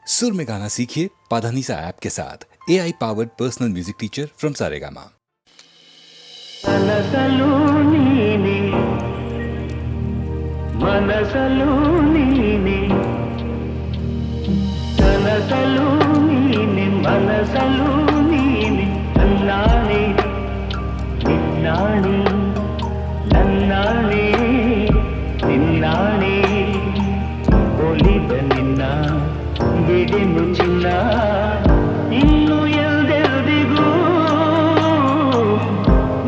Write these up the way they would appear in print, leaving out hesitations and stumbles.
सुर में गाना सीखिए पाधानीसा ऐप के साथ AI powered personal music teacher from Saregama. మనసలు నీనే మనసలు నీనే కనసలు నీనే మనసలు నీనే నన్నానే నిన్నానే నన్నానే నిన్నానే ಒಲಿದ ನಿನ್ನ ಬಿಡೆನು ಚಿನ್ನ ಇನ್ನು ಎಲ್ದೆಲ್ದಿಗೂ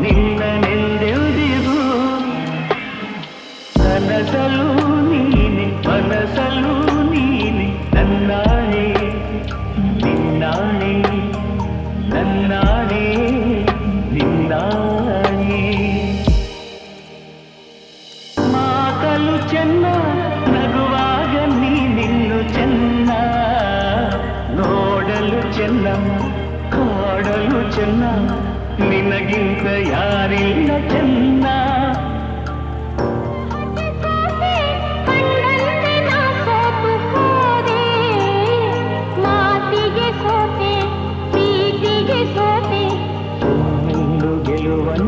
ನಿನ್ನನೆಂದೆಲ್ದಿಗೂ ಕನಸಲು ನೀನೆ ಮನಸಲು ನೀನೆ ನನ್ನಾಣೆ ನಿನ್ನಾಣೆ ನನ್ನಾಣೆ ನಿನ್ನಾಣೆ ಮಾತಲು ಚೆನ್ನ ನಗುವಾಗ ನೀನಿನ್ನು ಚೆನ್ನ ನೋಡಲು ಚೆನ್ನ ಕಾಡಲು ಚೆನ್ನ ನಿನಗಿಂತ ಯಾರಿಲ್ಲ ಚೆನ್ನ ಒಂದು ಗೆಲುವನ್ನು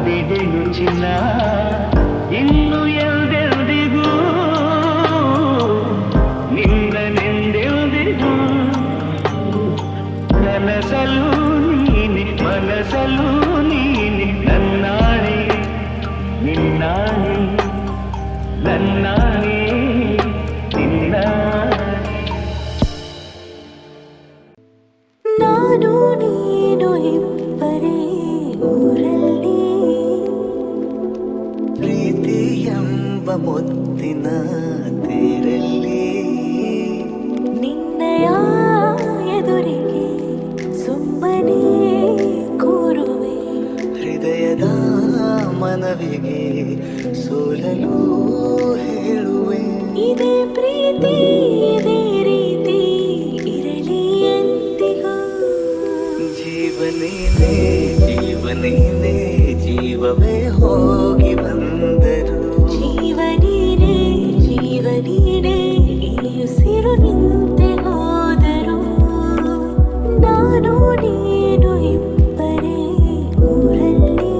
ಬಿಡೆನು ಚಿನ್ನ ಇನ್ನು ಎಲ್ದೆಲ್ದಿಗೂ ನಿನ್ನನೆಂದೆಲ್ದಿಗೂ ಕನಸಲು ನೀನೆ ಮನಸಲು ನೀನೆ ನನ್ನಾಣೆ ನಿನ್ನಾಣೆ ನನ್ನಾಣೆ ನಿನ್ನಾಣೆ ನಾನು ನೀನು ಇಬ್ಬರೇ ಊರಲ್ಲಿ ಪ್ರೀತಿ ಎಂಬ ಮುತ್ತಿನ ತೇರಲ್ಲಿ ನಿನ್ನಯ ಎದುರಿಗೆ ಸುಮ್ಮನೆ ಕೂರುವೆ ಹೃದಯದ ಮನವಿಗೆ ಸೋಲಲು ಹೇಳುವೆ ಇದೇ ಪ್ರೀತಿ ಇದೇ ರೀತಿ ಇರಲಿ ಎಂದಿಗೂ ಜೀವನೇನೆ ಜೀವನೇನೆ ಜೀವವೇ ಹೋಗಿ ಬಂದರು ಜೀವನೀನೇ ಜೀವನೀನೇ ಈ ಉಸಿರು ನಿಂತೆ ಹೋದರು ನಾನು ನೀನು ಇಬ್ಬರೇ ಊರಲ್ಲಿ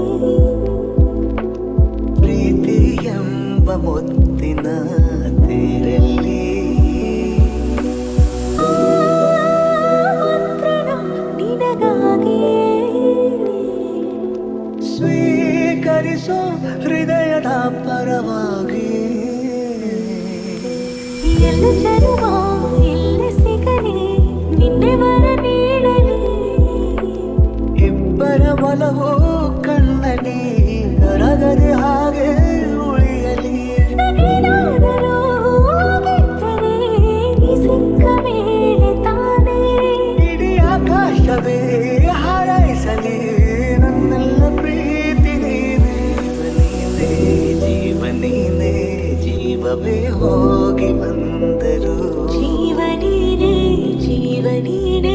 ಪ್ರೀತಿ ಎಂಬ ಮುತ್ತಿನ ತೇರಲ್ಲಿ ಮಂತ್ರನು ನಿನಗಾಗಿಯೇ ಸ್ವೀಕರಿಸೋ ಹೃದಯದ ಪರವಾಗಿ ಎಲ್ಲ ಜನ್ಮ ಎಲ್ಲ ಸಿಗಲಿ ನಿನ್ನೆ ವರ ನೀಡಲಿ ಇಬ್ಬರ ಒಲವು ಕಣ್ಣಲ್ಲಿ ಕರಗದೆ ಹಾಗೆ ಉಳಿಯಲಿ ಏನಾದರೂ ಆಗಿದ್ದರೆ ನೀ ಸಿಕ್ಕ ಮೇಲೆ ತಾನೇ ಇಡೀ ಆಕಾಶವೇ ಹಾರೈಸಲಿ ನನ್ನೆಲ್ಲ ಪ್ರೀತಿ ನೀನೇ ಜೀವನೀನೇ ಜೀವವೇ ಹೋಗಿ ಬಂದರು ಜೀವನೀನೇ ಜೀವನೀನೇ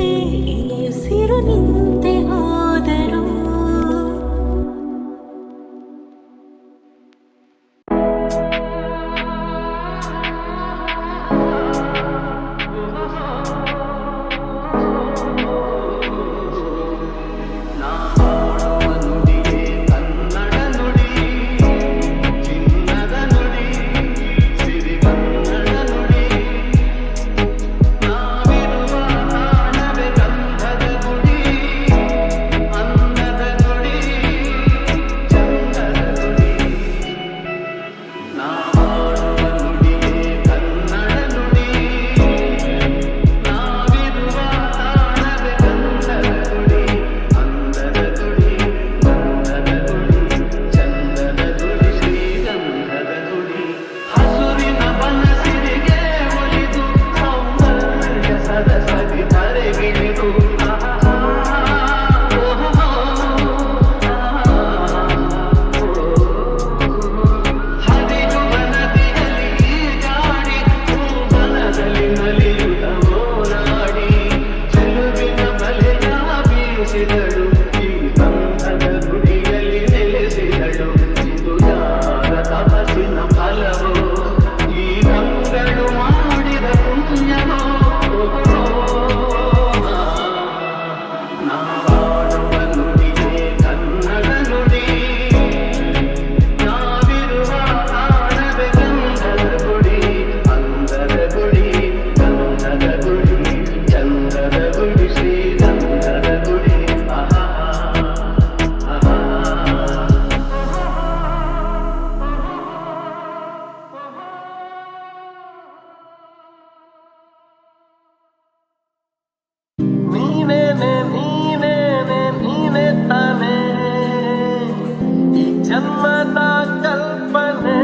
ಜನ್ಮದ ಕಲ್ಪನೆ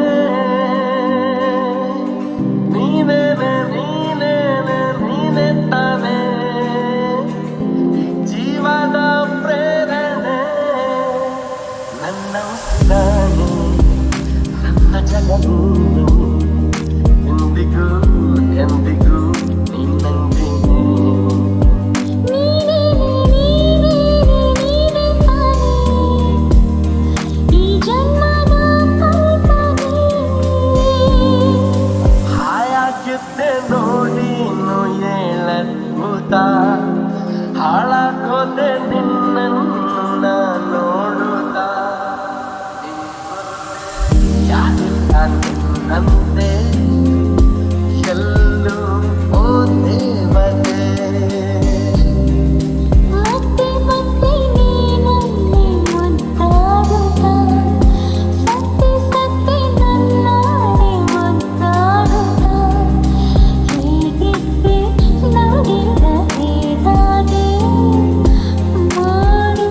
ನೀನೇನೆ ನೀನೇನೆ ನೀನೆ ತಾನೆ ಜೀವದ ಪ್ರೇರಣೆ ನನ್ನ ಉಸಿರಾಣೆ ನನ್ನ ಜಗನು ಎಂದಿಗೂ ಎಂದಿಗೂ ನಿನ್ನಂತೆ ನೀನೇ ನೀನೇ ನೀನೇ ತಾನೇ ಈ ಜನ್ಮದ ಕಲ್ಪನೆ ಹಾಯಾಗಿದ್ದೆ ನೋಡಿ ಇನ್ನು ಏಳದ್ಭುತ ಹಾಳಾಗೋದೆ ನಿನ್ನನ್ನು ನಾ ನೋಡುತ್ತಾ ಯಾರಿಲ್ಲ ನಿನ್ನಂತೆ ಎಲ್ಲೂ ಓ ದೇವತೆ ಮತ್ತೆ ಮತ್ತೆ ನೀನನ್ನೇ ಮುದ್ದಾಡುತ್ತಾ ಸತ್ತೆ ಸತ್ತೆ ನನ್ನಾಣೆ ಮುದ್ದಾಡುತ್ತಾ ಹೇಗಿದ್ದೆ ನೋಡಿದ ಹೇಗಾದೆ ಮಾಡು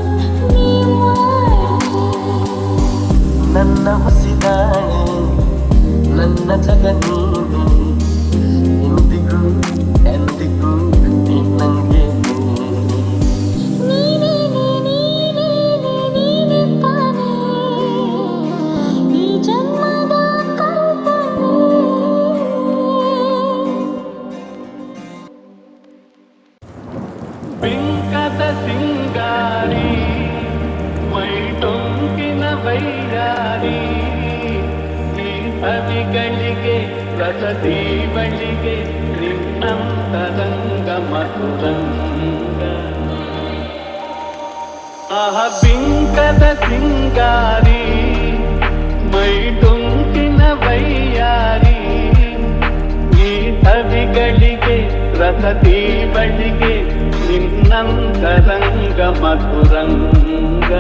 ನೀ ಮಾಡು ನನ್ನ ಹೊಸಿದಾಣೆ ನನ್ನ ಜಗ ನೀನೆ ಎಂದಿಗೂ ಎಂದಿಗೂ ನಿನ್ನಂಗೆ ನೀನೇ ನೀನೇ ನೀನೇ ತಾನೇ ಈ ಜನ್ಮದ ಕಲ್ಪನೆ ಬಿಂಕದ ಸಿಂಗಾರಿ ಮೈ ಟೊಂಕಿನ ವೈರಾರಿ ಈ ಸವಿಗಳಿಗೆ ರಸದಿ ಬಳಿಗೆ ನಿನ್ನಂತರಂಗ ಮಧುರಂಗ ಆಹ ಬಿಂಕದ ಸಿಂಗಾರಿ ಮೈ ಟೊಂಕಿನ ವೈಯಾರಿ ಈ ಸವಿಗಳಿಗೆ ರಸದಿ ಬಳಿಗೆ ನಿನ್ನಂತರಂಗ ಮಧುರಂಗ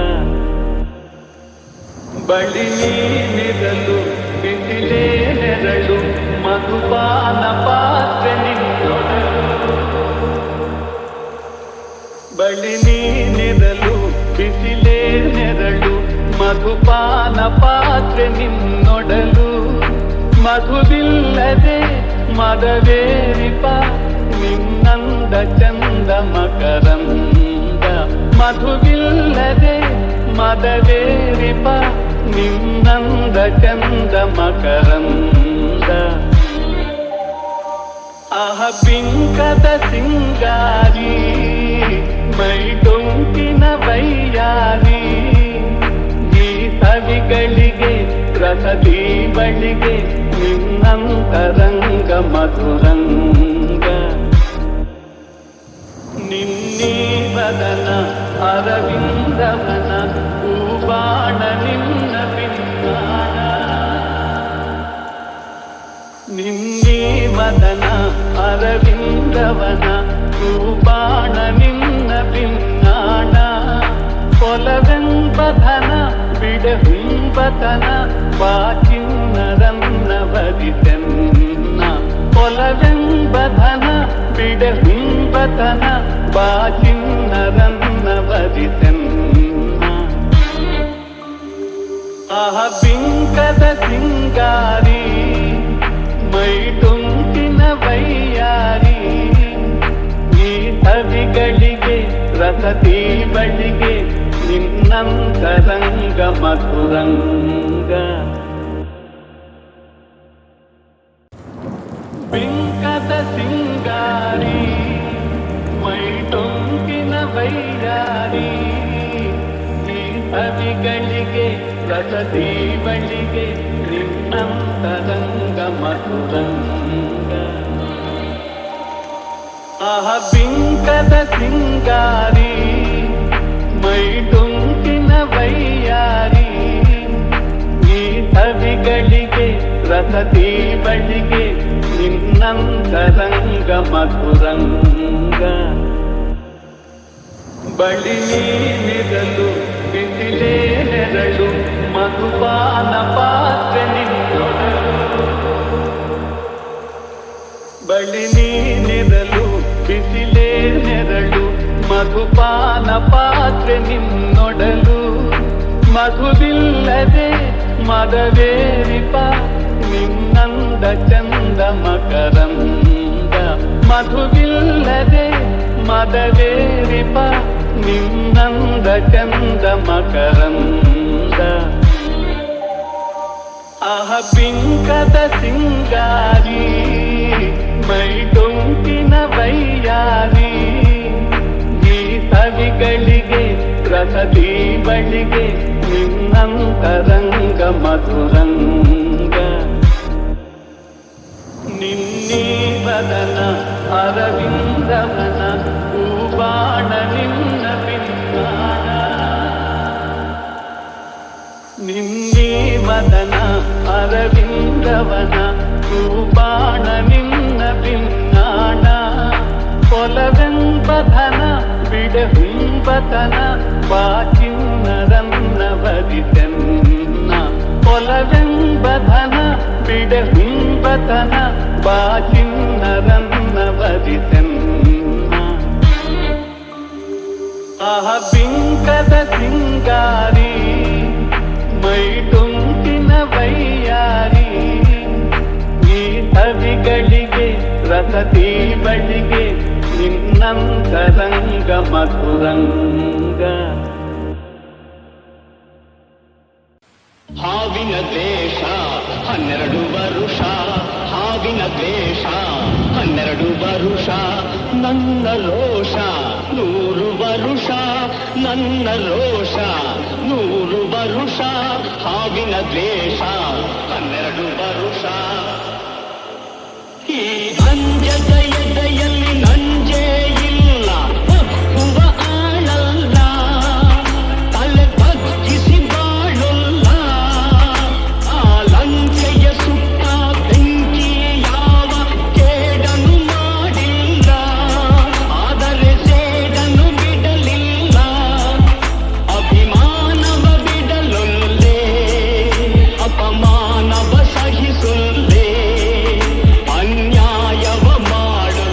ಬಳಿ ನೀನಿರಲು ಬಿಸಿಲೇ ನೆರಳು ಮಧುಪಾನ ಪಾತ್ರೆ ನಿನ್ನೊಡಲು ಬಳಿ ನೀನಿರಲು ಬಿಸಿಲೇ ನೆರಳು ಮಧುಪಾನ ಪಾತ್ರೆ ನಿನ್ನೊಡಲು ಮಧುವಿಲ್ಲದೆ ಮದವೇರಿಪ ನಿನ್ನಂದ ಚಂದ ಮಕರಂದ ಮಧುವಿಲ್ಲದೆ ಮದವೇರಿಪ ನಿನ್ನಂದ ಚಂದ ಮಕರಂದ ಆಹ ಬಿಂಕದ ಸಿಂಗಾರಿ ಮೈ ಟೊಂಕಿನ ವೈಯಾರಿ ಈ ಸವಿಗಳಿಗೆ ರಸದಿ ಬಳಿಗೆ ನಿನ್ನಂತರಂಗ ಮಧುರಂಗ ನಿನ್ನೀ ವದನ ಅರವಿಂದವನ ಹೂಬಾಣ ನಿನ್ನ ಪಿನ್ನಾಣ ನಿನ್ನೀ ವದನ ಅರವಿಂದವನ ಹೂಬಾಣ ನಿನ್ನ ಪಿನ್ನಾಣ ಕೊಲವೆಂಬಧನ ಬಿಡಹುಂಬತನ ಬಾಚಿನ್ನರನ್ನ ಬದಿತೆನ್ನ ಕೊಲವೆಂಬಧನ ಬಿಡಹುಂಬತನ ಬಾಚಿನ್ನರನ್ನ ಬದಿತೆನ್ನ ಆಹ ಬಿಂಕದ ಸಿಂಗಾರಿ ಮೈ ಟೊಂಕಿನ ವೈಯಾರಿ ಈ ಸವಿಗಳಿಗೆ ರಸದಿ ಬಳಿಗೆ ನಿನ್ನಂತರಂಗ ಮಧುರಂಗ ಬಿಂಕದ ಸಿಂಗಾರಿ ಮೈ ಟೊಂಕಿನ ವೈರಾರಿ ಈ ಸವಿಗಳಿಗೆ ರಸದಿ ಬಳಿಗೆ ನಿನ್ನಂತರಂಗ ಮಧುರಂಗ ಆಹ ಬಿಂಕದ ಸಿಂಗಾರಿ ಮೈ ಟೊಂಕಿನ ವೈಯಾರಿ ಈ ಸವಿಗಳಿಗೆ ರಸದಿ ಬಳಿಗೆ ನಿನ್ನಂತರಂಗ ಮಧುರಂಗ ಬಳಿ ನೀನಿರಲು ಬಿಸಿಲೇ ನೆರಳು ಮಧುಪಾನ ಪಾತ್ರೆ ನಿನ್ನೊಡಲು ಬಳಿ ನೀನಿರಲು ಬಿಸಿಲೇ ನೆರಳು ಮಧುಪಾನ ಪಾತ್ರೆ ನಿನ್ನೊಡಲು ಮಧುವಿಲ್ಲದೆ ಮದವೇರಿಪ ನಿನ್ನಂದ ಚಂದ ಮಕರಂದ ಮಧುವಿಲ್ಲದೆ ಮದವೇರಿಪ ನಿನ್ನಂದ ಚಂದ ಮಕರಂದ ಆಹ ಪಿಂಕದ ಸಿಂಗಾರಿ ಮೈ ಡೊಂಕಿನ ವೈಯಾರಿ ಈ ಸವಿಗಳಿಗೆ ರಸದಿ ಬಳಿಗೆ ನಿನ್ನಂತರಂಗ ಮಧುರಂಗ ನಿನ್ನೀ ಬದನ ಅರವಿಂದವನ ಹೂಬಾಣ ನಿನ್ನ ಪಿನ್ನಾಣ ನಿನ್ನೀ ಬದನ ಅರವಿಂದವನ ಹೂಬಾಣ ನಿನ್ನ ಪಿನ್ನಾಣ ಕೊಲವೆಂಬಧನ ಬಿಡಹುಂಬತನ ಬಾಚಿನ್ನರನ್ನ ಬದಿತೆನ್ನ ಕೊಲವೆಂಬಧನ ಬಿಡಹುಂಬತನ ಬಾಚಿನ್ನರನ್ನ ಬದಿತೆನ್ನ ಆಹ ಪಿಂಕದ ಸಿಂಗಾರಿ ಮೈ ಟೊಂಕಿನ ವೈಯಾರಿ ಈ ಸವಿಗಳಿಗೆ ರಸದಿ ಬಳಿಗೆ ನಿನ್ನಂತರಂಗ ಮಧುರಂಗ ಹಾವಿನ ದ್ವೇಷ 12 ವರುಷ ಹಾವಿನ ದ್ವೇಷ 12 ವರುಷ ನನ್ನ ರೋಷ 100 ವರುಷ ನನ್ನ ರೋಷ 100 ವರುಷ ಹಾವಿನ ದ್ವೇಷ 12 ವರುಷ ಈ ಅಂಜದ ಎದೆಯಲ್ಲಿ ನಂಜೇ ಇಲ್ಲ ಒಪ್ಪುವ ಆಳಲ್ಲ ತಲೆ ಬಗ್ಗಿಸಿ ಬಾಳಲ್ಲ ಆ ಲಂಕೆಯ ಸುತ್ತ ಬೆಂಕಿ ಯಾವ ಕೇಡನು ಮಾಡಿಲ್ಲ ಆದರೆ ಸೇಡನು ಬಿಡಲಿಲ್ಲ ಅಭಿಮಾನವ ಬಿಡಲೊಲ್ಲೆ ಅಪಮಾನವ ಸಹಿಸೊಲ್ಲೆ ಅನ್ಯಾಯವ ಮಾಡು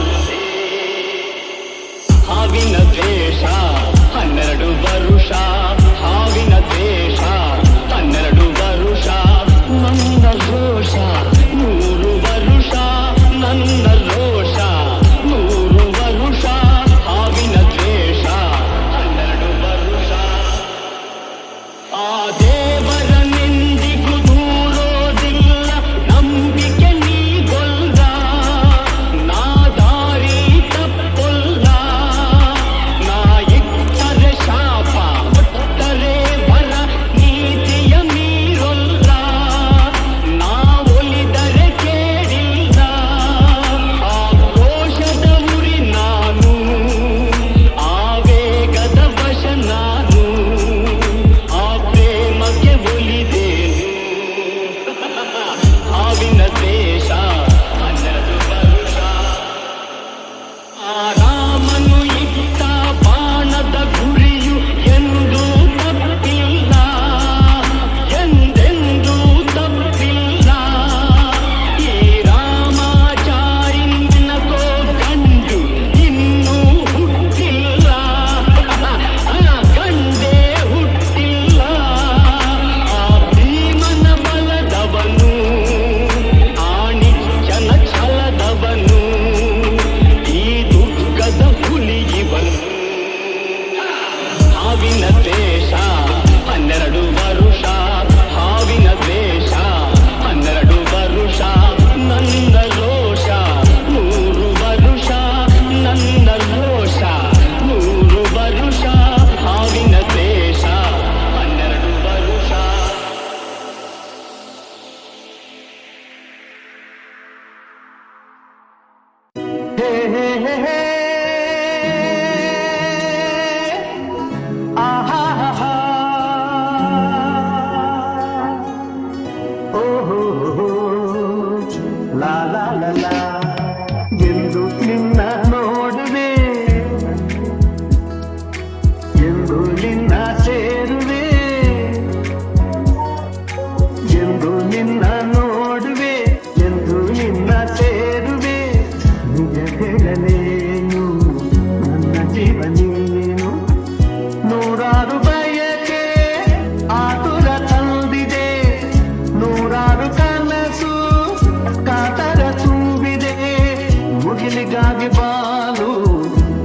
ಕೋಗಿಲಿಗಾಗಿ ಬಾಲು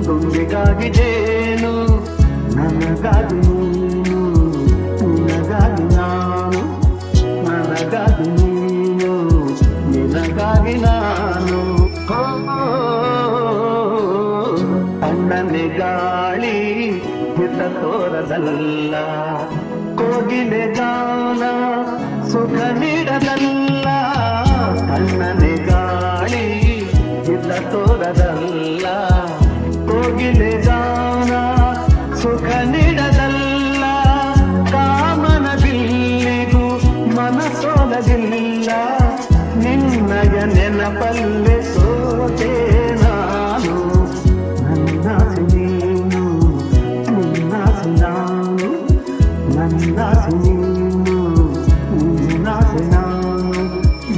ದುಂಬಿಗಾಗಿ ಜೇನು ನನಗಾಗಿ ನೀನು ನಿನಗಾಗಿ ನಾನು ನನಗಾಗಿ ನೀನು ನಿನಗಾಗಿ ನಾನು ಅಣ್ಣನೆ ಗಾಳಿ ಹಿತ ತೋರದಲ್ಲ ಕೋಗಿಲೆ ಗಾನ ಸುಖ ನೀಡದಲ್ಲ ಅಣ್ಣನೆ ಗಾಳಿ ಹಿತ ತೋರದಲ್ಲ ಕೋಗಿಲೆ ಗಾನ ಸುಖ ನೀಡದಲ್ಲ ಕಾಮನ ಬಿಲ್ಲಿಗೂ ಮನಸೋಲಗಿಲ್ಲ ನಿನ್ನಯ ನೆನಪಲ್ಲೆ ಸೋತೆ ನಾನು ನನ್ನಾಸೆ ನೀನು ನಿನ್ನಾಸೆ ನಾನು ನನ್ನಾಸೆ ನೀನು ನಿನ್ನಾಸೆ ನಾನು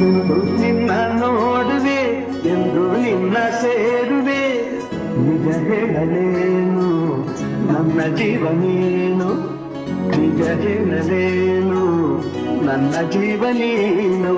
ಎಂದು ನಿನ್ನ ನೋಡುವೆ ಎಂದು ನಿನ್ನ ಸೇರುವೆ ನಿಜ ಹೇಳಲೇನು ನನ್ನ ಜೀವ ನೀನು ನಿಜ ಹೇಳಲೇನು ನನ್ನ ಜೀವ ನೀನು